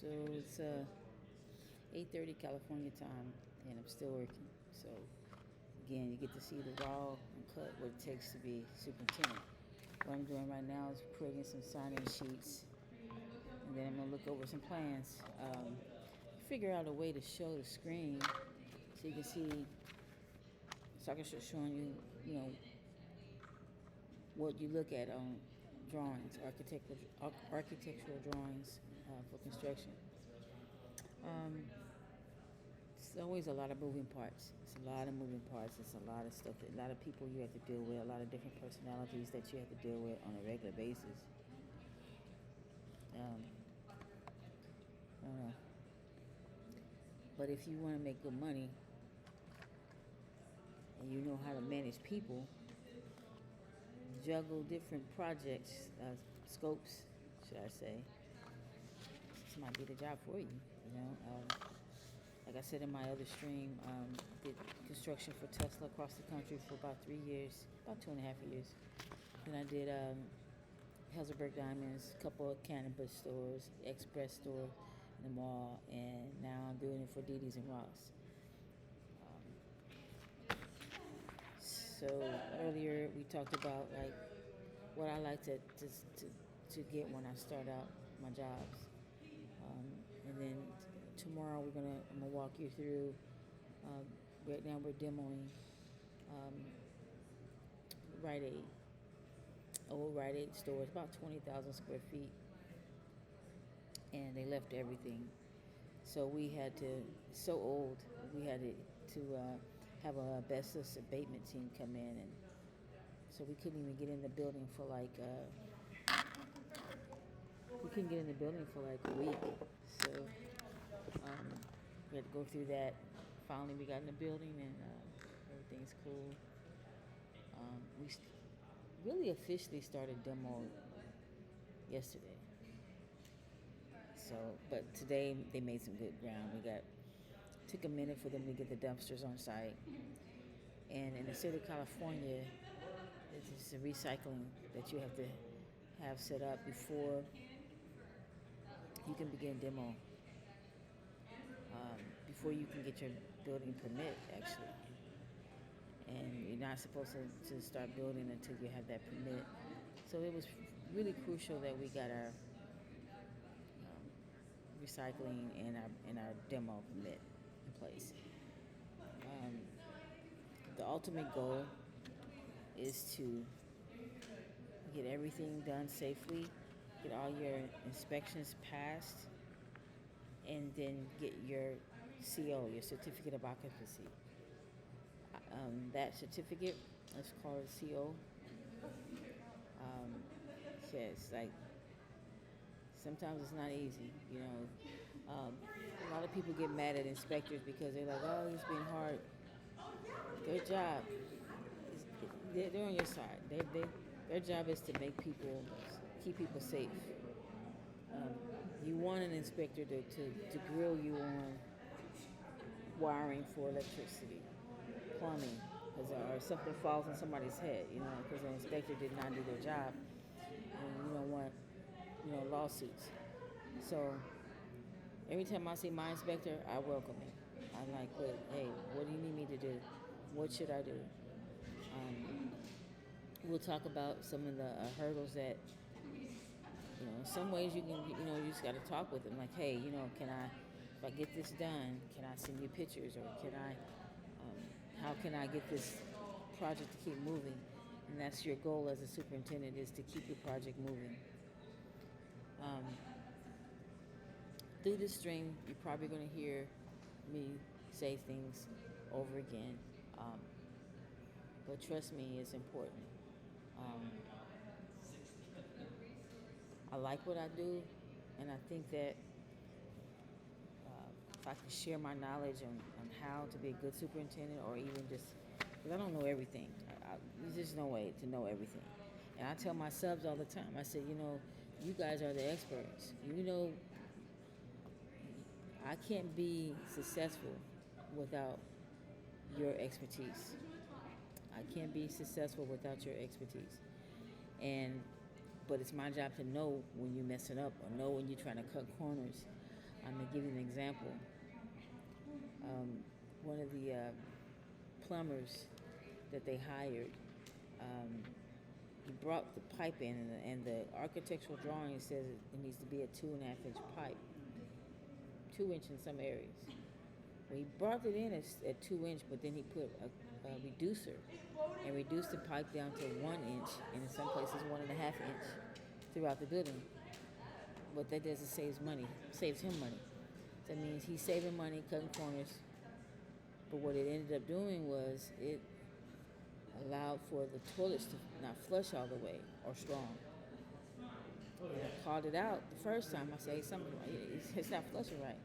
So it's 8:30 California time, and I'm still working. So again, you get to see the raw and cut what it takes to be superintendent. What I'm doing right now is creating some sign-in sheets, and then I'm gonna look over some plans. Figure out a way to show the screen so you can see. So I can showing you, what you look at on drawings, architectural drawings for construction. Um, it's always a lot of moving parts. It's a lot of moving parts. It's a lot of stuff. A lot of people you have to deal with. A lot of different personalities that you have to deal with on a regular basis. Um, I don't know. But if you want to make good money and you know how to manage people, juggle different projects, scopes, should I say, this might be the job for you. Like I said in my other stream, did construction for Tesla across the country for about 3 years, about 2.5 years. Then I did Helzberg Diamonds, a couple of cannabis stores, Express store in the mall, and now I'm doing it for Didi's and Ross. So earlier we talked about like what I like to get when I start out my jobs, and then tomorrow I'm gonna walk you through. Right now we're demoing um, Rite Aid, old Rite Aid store. It's about 20,000 square feet, and they left everything. So we had to. So old, we had to have a asbestos abatement team come in, and so we couldn't even get in the building for like a week. So we had to go through that. Finally, we got in the building, and everything's cool. We really officially started demo yesterday. So, but today they made some good ground. Took a minute for them to get the dumpsters on site, and in the state of California, it's a recycling that you have to have set up before you can begin demo. Before you can get your building permit, actually. And you're not supposed to start building until you have that permit. So it was really crucial that we got our recycling and our demo permit in place. The ultimate goal is to get everything done safely, get all your inspections passed, and then get your CO, your certificate of occupancy. That certificate, let's call it CO. Yes, like sometimes it's not easy, a lot of people get mad at inspectors because they're like, oh, he's being hard. Their job, they're on your side. Their job is to keep people safe. You want an inspector to grill you on wiring for electricity, plumbing, or something falls on somebody's head, because the inspector did not do their job, and you don't want, lawsuits. So every time I see my inspector, I welcome him. I'm like, hey, what do you need me to do? What should I do? We'll talk about some of the hurdles that, in some ways you can, you just got to talk with them. Like, hey, if I get this done, can I send you pictures, or how can I get this project to keep moving? And that's your goal as a superintendent, is to keep your project moving. Through this stream, you're probably going to hear me say things over again. But trust me, it's important. I like what I do, and I think that if I can share my knowledge on how to be a good superintendent, or even just, because I don't know everything. There's just no way to know everything. And I tell my subs all the time, I say, you guys are the experts. I can't be successful without your expertise. I can't be successful without your expertise. But it's my job to know when you're messing up, or know when you're trying to cut corners. I'm gonna give you an example. One of the plumbers that they hired, um, he brought the pipe in, and the architectural drawing says it needs to be a 2.5 inch pipe, 2 inch in some areas. Well, he brought it in at 2 inch, but then he put a reducer and reduced the pipe down to 1 inch, and in some places 1.5 inch throughout the building. What that does is saves him money. That means he's saving money, cutting corners. But what it ended up doing was it allowed for the toilets to not flush all the way or strong. And I called it out the first time. I said, hey, something, it's not flushing right.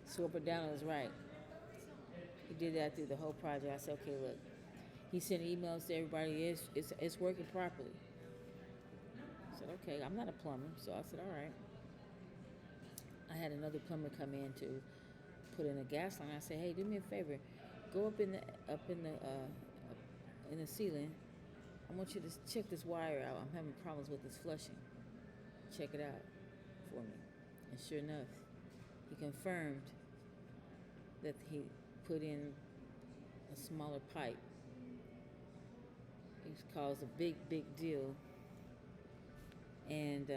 Superintendent was right. He did that through the whole project. I said, okay, look. He sent emails to everybody. It's working properly. I said, okay, I'm not a plumber, so I said, all right. I had another plumber come in to put in a gas line. I said, hey, do me a favor, go up in the ceiling. I want you to check this wire out. I'm having problems with this flushing. Check it out for me. And sure enough, he confirmed that he put in a smaller pipe. It's caused a big deal. And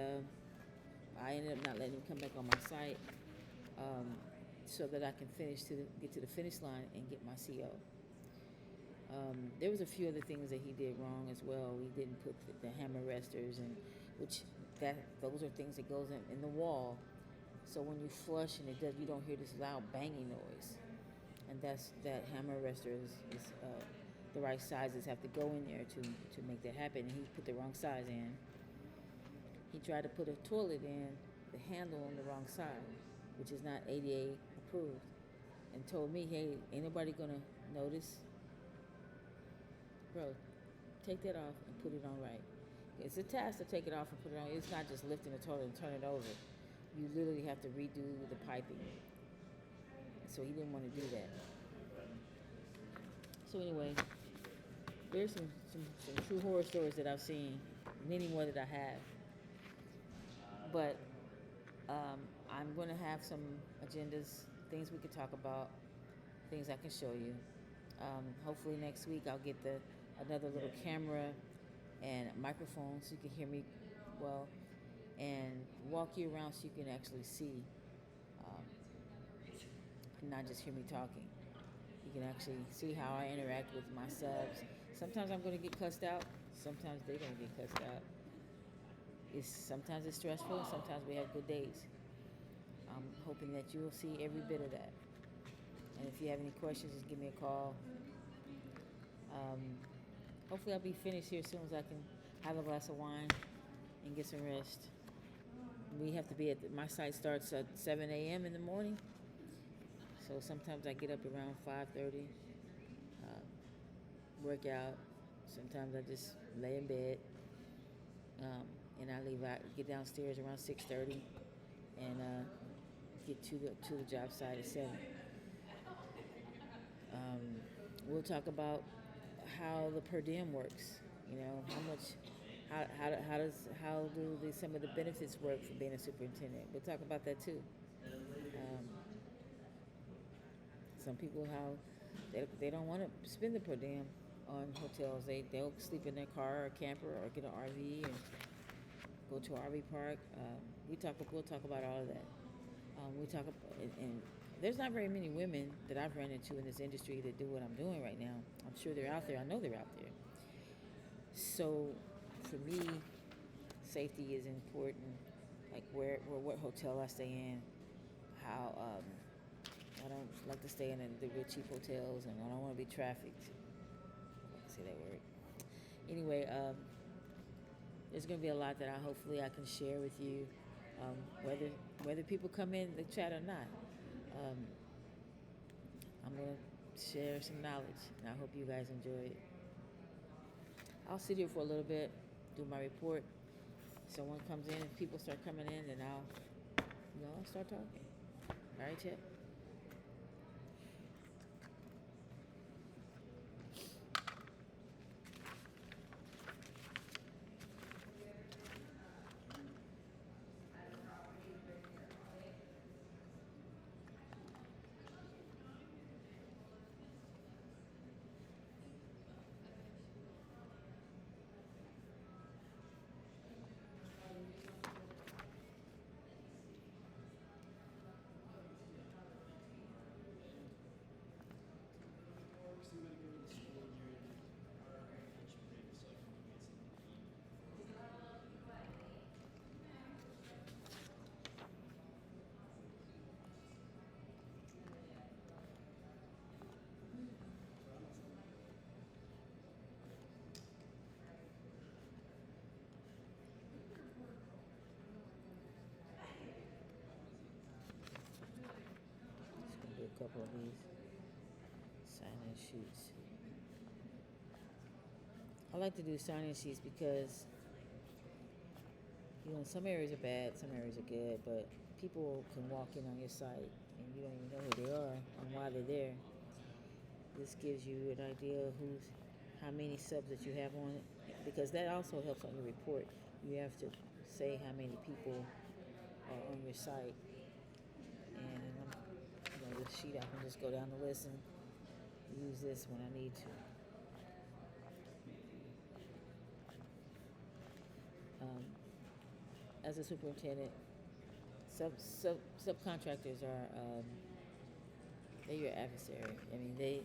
I ended up not letting him come back on my site so that I can get to the finish line and get my CO. There was a few other things that he did wrong as well. He didn't put the hammer resters, and those are things that goes in the wall. So when you flush and you don't hear this loud banging noise. And that hammer rester is the right sizes have to go in there to make that happen. And he put the wrong size in. He tried to put a toilet in the handle on the wrong side, which is not ADA approved, and told me, hey, ain't nobody gonna notice. Bro, take that off and put it on right. It's a task to take it off and put it on. It's not just lifting the toilet and turn it over. You literally have to redo the piping. So he didn't want to do that. So anyway, there's some true horror stories that I've seen, many more that I have. But I'm going to have some agendas, things we could talk about, things I can show you. Hopefully next week I'll get another little camera and a microphone so you can hear me well, and walk you around so you can actually see, and not just hear me talking. You can actually see how I interact with my subs. Sometimes I'm going to get cussed out. Sometimes they're going to get cussed out. Sometimes it's stressful. Sometimes we have good days. I'm hoping that you'll see every bit of that. And if you have any questions, just give me a call. Hopefully I'll be finished here as soon as I can have a glass of wine and get some rest. We have to be my site starts at 7 a.m. in the morning. So sometimes I get up around 5:30, work out. Sometimes I just lay in bed, and I get downstairs around 6:30, and get to the job site at 7. We'll talk about how the per diem works. You know, how do some of the benefits work for being a superintendent. We'll talk about that too. Some people, how they don't want to spend the per diem on hotels. They'll sleep in their car or camper or get an RV and go to an RV park. We'll talk about all of that. And there's not very many women that I've run into in this industry that do what I'm doing right now. I'm sure they're out there. I know they're out there. So for me, safety is important. Like what hotel I stay in, how I don't like to stay in the real cheap hotels, and I don't want to be trafficked. I can't say that word. Anyway, there's going to be a lot that hopefully I can share with you, whether people come in the chat or not. I'm going to share some knowledge, and I hope you guys enjoy it. I'll sit here for a little bit, do my report. Someone comes in, if people start coming in, then I'll start talking. All right, Chet? couple of these sign-in sheets. I like to do sign-in sheets because some areas are bad, some areas are good, but people can walk in on your site and you don't even know who they are and why they're there. This gives you an idea of how many subs that you have on it, because that also helps on your report. You have to say how many people are on your site, and this sheet I can just go down the list and use this when I need to. Um, as a superintendent, subcontractors are they're your adversary. I mean, this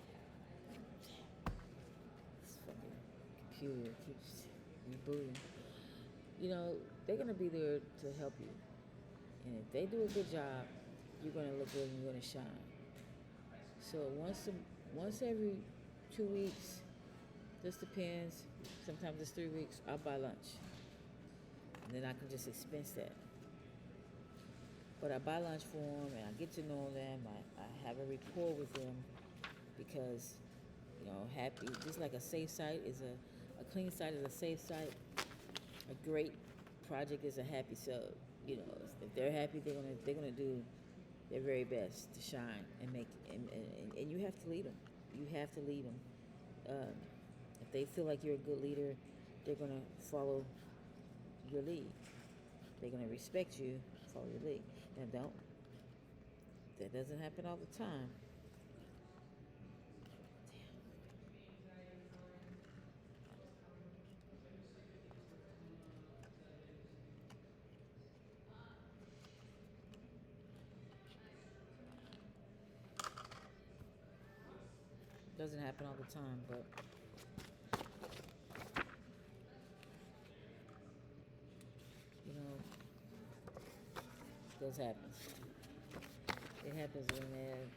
fucking computer keeps rebooting. They're gonna be there to help you, and if they do a good job, you're gonna look good and you're gonna shine. So once every 2 weeks, just depends. Sometimes it's 3 weeks. I'll buy lunch, and then I can just expense that. But I buy lunch for them, and I get to know them. I have a rapport with them because, happy. Just like a safe site is a clean site is a safe site. A great project is a happy sub. If they're happy, they're gonna do their very best to shine and make and you have to lead them. You have to lead them. If they feel like you're a good leader, they're gonna follow your lead. They're gonna respect you, follow your lead. Now, that doesn't happen all the time. Doesn't happen all the time, but it does happen. It happens when they're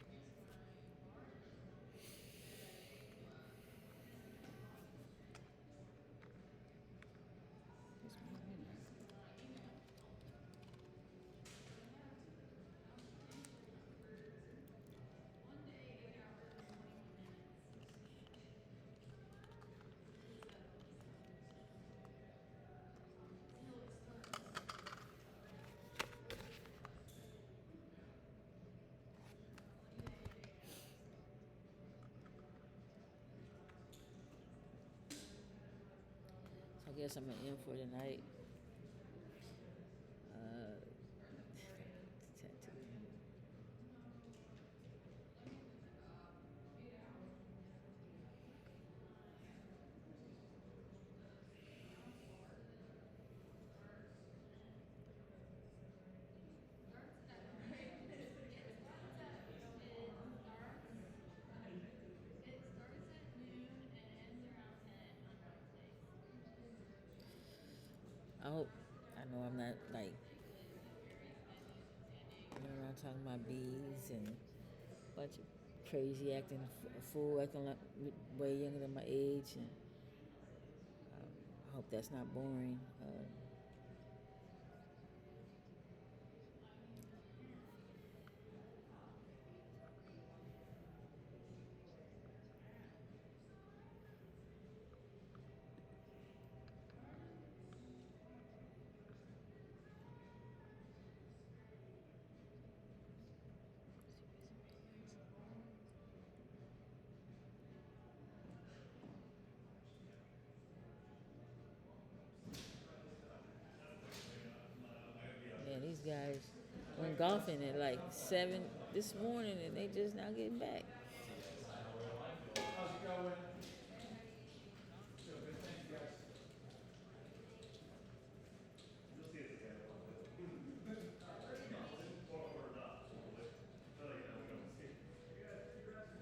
I guess I'm gonna end for tonight. Uh, I hope. I know I'm not like running around talking about bees and a bunch of crazy acting a fool, acting like way younger than my age, and I hope that's not boring. Man, these guys went golfing at like 7 this morning, and they just now getting back. How's it going? Good, thank you guys. You'll see us again. Or not. But like, we don't see. You guys, congrats.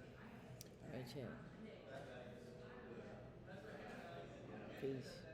All right, chat. Peace.